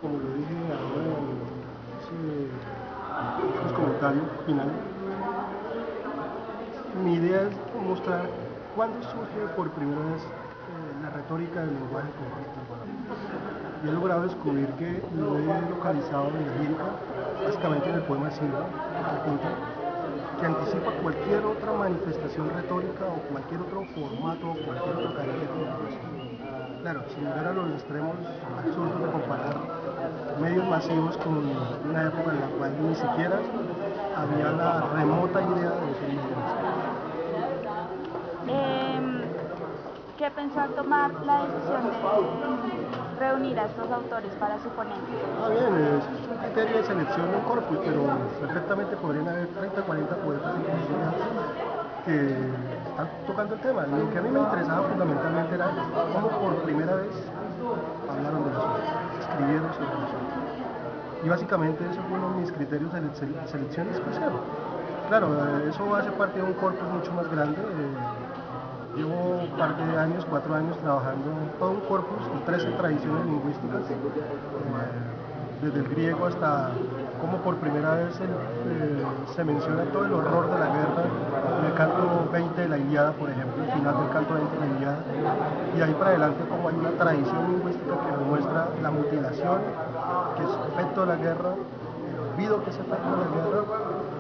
Como lo dije ahora en sus comentarios finales, mi idea es mostrar cuándo surge por primera vez la retórica del lenguaje correcto. Y he logrado descubrir que lo he localizado en la lírica, básicamente en el poema Silva, que anticipa cualquier otra manifestación retórica o cualquier otro formato o cualquier otra cadena de comunicación. Claro, sin llegar a los extremos absurdos de comparar medios masivos con una época en la cual ni siquiera había la remota idea de ser medios. ¿Qué pensó al tomar la decisión de reunir a estos autores para su ponencia? Bien, es un criterio de selección de un corpus, pero perfectamente podrían haber 30, 40 poetas inclusive que están tocando el tema. Lo que a mí me interesaba fundamentalmente era cómo por primera vez hablaron de nosotros, escribieron sobre nosotros. Y básicamente eso fue uno de mis criterios de selección y exclusión. Claro, eso hace parte de un corpus mucho más grande. Llevo un par de años, 4 años trabajando en todo un corpus de 13 tradiciones lingüísticas, desde el griego hasta cómo por primera vez se menciona todo el horror de la guerra en el canto 20 de la Ilíada, por ejemplo, el final del canto 20 de la Ilíada, y ahí para adelante como hay una tradición lingüística que nos muestra la mutilación, que es efecto de la guerra, el olvido que es efecto de la guerra,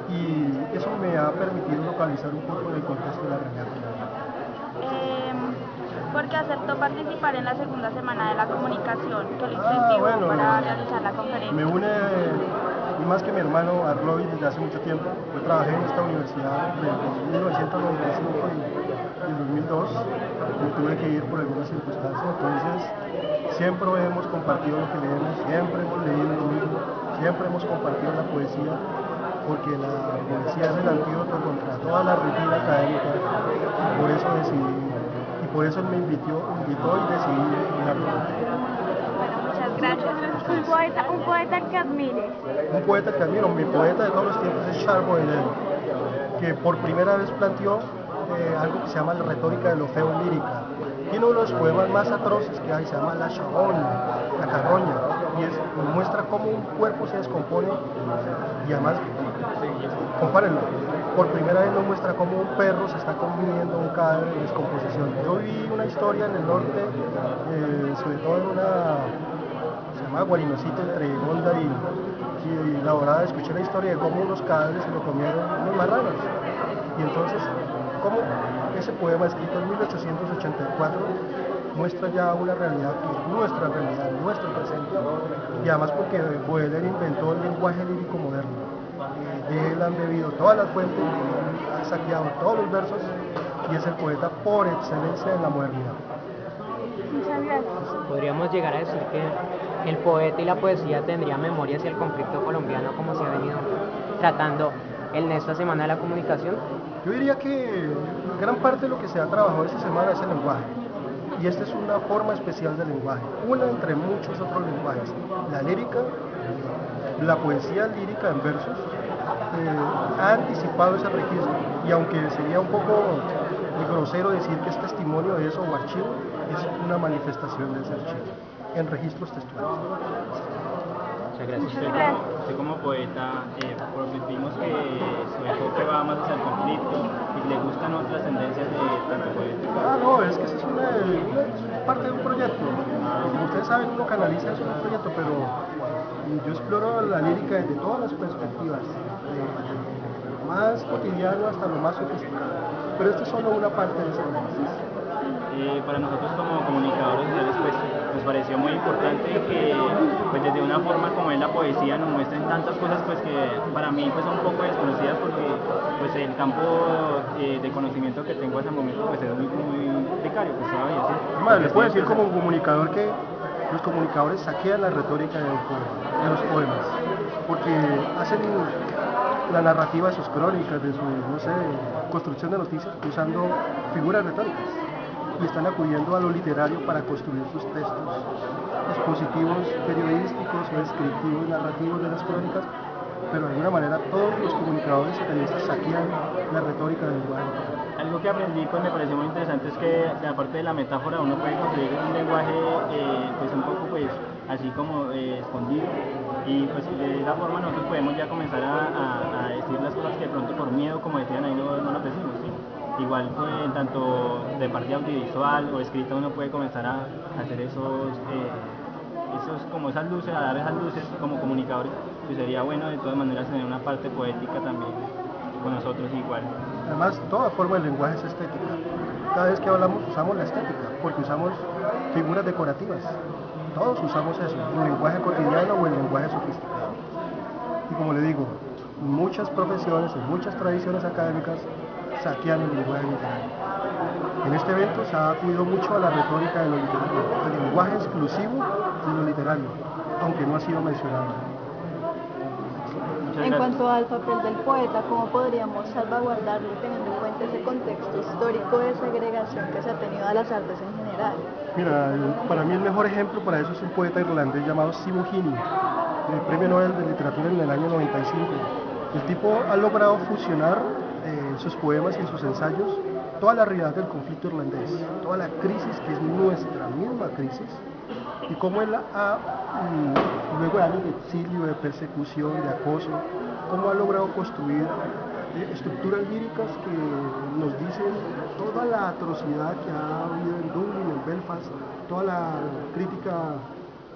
y eso me ha permitido localizar un poco en el contexto de la realidad. Porque aceptó participar en la segunda semana de la comunicación, que lo incentivó para realizar la conferencia. Me une, y más que mi hermano Arloy, desde hace mucho tiempo. Yo trabajé en esta universidad entre 1995 y el 2002, y tuve que ir por algunas circunstancias. Entonces, siempre hemos compartido lo que leemos, siempre hemos leído lo mismo, siempre hemos compartido la poesía, porque la poesía es el antídoto contra toda la rutina académica. Por eso decidí, y por eso él me invitó y decidí invitarlo. Bueno, muchas gracias. Un poeta que admire. Un poeta que admiro, mi poeta de todos los tiempos es Charles Baudelaire, que por primera vez planteó algo que se llama la retórica de lo feo en lírica. Tiene uno de los poemas más atroces que hay, se llama La Charogne, la carroña, y muestra cómo un cuerpo se descompone, y además, compárenlo, por primera vez nos muestra cómo un perro se está comiendo un cadáver en descomposición. Yo vi una historia en el norte, sobre todo en se llama Guarinosito, entre Honda y La Dorada. Escuché la historia de cómo unos cadáveres se lo comieron unos marranos. Y entonces, cómo ese poema escrito en 1884 muestra ya una realidad que es nuestra realidad, nuestro presente, y además porque Baudelaire inventó el lenguaje lírico moderno. De él han bebido todas las fuentes, ha saqueado todos los versos, y es el poeta por excelencia en la modernidad. Muchas gracias. Podríamos llegar a decir que el poeta y la poesía tendrían memoria hacia el conflicto colombiano, como se ha venido tratando en esta semana de la comunicación. Yo diría que gran parte de lo que se ha trabajado esta semana es el lenguaje, y esta es una forma especial del lenguaje, una entre muchos otros lenguajes. La lírica, la poesía lírica en versos, ha anticipado ese registro, y aunque sería un poco grosero decir que es testimonio de eso o archivo, es una manifestación de ese archivo en registros textuales. Muchas gracias. Usted como poeta, vimos que su enfoque va más hacia el conflicto y le gustan otras tendencias de tanto poeta. No, es que eso es una parte de un proyecto. Como ustedes saben, uno canaliza eso en un proyecto, pero yo exploro la lírica desde todas las perspectivas, de lo más cotidiano hasta lo más sofisticado. Pero esto es solo una parte de ese proceso. Para nosotros como comunicadores sociales pues nos pareció muy importante que pues desde una forma como es la poesía nos muestren tantas cosas pues que para mí pues son un poco desconocidas, porque pues el campo de conocimiento que tengo hasta el momento pues es muy precario, pues todavía, ¿sí? Además, les puedo decir como un comunicador que los comunicadores saquean la retórica de los poemas, porque hacen la narrativa de sus crónicas, de su, no sé, construcción de noticias usando figuras retóricas, y están acudiendo a lo literario para construir sus textos expositivos periodísticos o descriptivos, narrativos de las crónicas, pero de alguna manera todos los comunicadores y periodistas saquean la retórica del lenguaje. Algo que aprendí pues me pareció muy interesante es que aparte de la metáfora uno puede construir un lenguaje pues un poco pues así como escondido, y pues de esa forma nosotros podemos ya comenzar a decir las cosas que de pronto por miedo, como decían ahí, no las decimos, ¿sí? Igual pues, tanto de parte audiovisual o escrita uno puede comenzar a hacer esos como esas luces, a dar esas luces como comunicadores, pues sería bueno de todas maneras tener una parte poética también con nosotros igual. Además, toda forma de lenguaje es estética. Cada vez que hablamos usamos la estética, porque usamos figuras decorativas. Todos usamos eso, el lenguaje cotidiano o el lenguaje sofisticado. Y como le digo, muchas profesiones y muchas tradiciones académicas saquean el lenguaje literario. En este evento se ha acudido mucho a la retórica de lo literario, al lenguaje exclusivo de lo literario, aunque no ha sido mencionado. En cuanto al papel del poeta, ¿cómo podríamos salvaguardarlo teniendo en cuenta ese contexto histórico de segregación que se ha tenido a las artes en general? Mira, para mí el mejor ejemplo para eso es un poeta irlandés llamado Simo Heaney, premio Nobel de Literatura en el año 95. El tipo ha logrado fusionar en sus poemas y en sus ensayos toda la realidad del conflicto irlandés, toda la crisis que es nuestra misma crisis, y cómo él luego de años de exilio, de persecución, de acoso, cómo ha logrado construir estructuras líricas que nos dicen toda la atrocidad que ha habido en Dublín, en Belfast, toda la crítica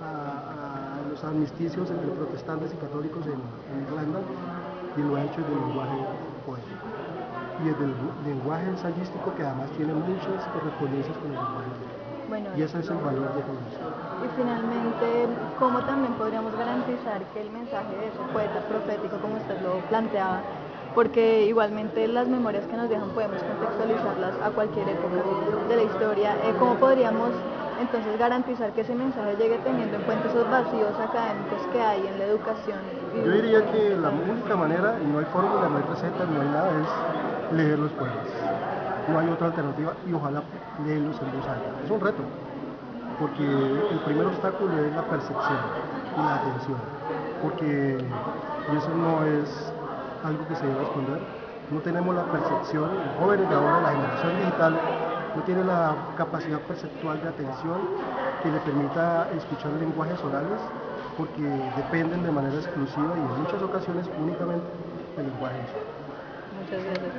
a los armisticios entre protestantes y católicos en Irlanda, y lo ha hecho desde el lenguaje poético y desde el lenguaje ensayístico, que además tiene muchas correspondencias con el lenguaje literario. Bueno, Y ese es el valor de todo esto. y finalmente, ¿cómo también podríamos garantizar que el mensaje de ese poeta profético, como usted lo planteaba, porque igualmente las memorias que nos dejan podemos contextualizarlas a cualquier época de la historia, ¿cómo podríamos entonces garantizar que ese mensaje llegue teniendo en cuenta esos vacíos académicos que hay en la educación? Yo diría que la única manera, y no hay fórmula, no hay receta, no hay nada, es leer los poemas. No hay otra alternativa, y ojalá leerlos en voz alta. Es un reto, porque el primer obstáculo es la percepción y la atención, porque y eso no es algo que se debe esconder. No tenemos la percepción, los jóvenes de ahora, la generación digital, no tiene la capacidad perceptual de atención que le permita escuchar lenguajes orales, porque dependen de manera exclusiva y en muchas ocasiones únicamente del lenguaje visual. Muchas gracias.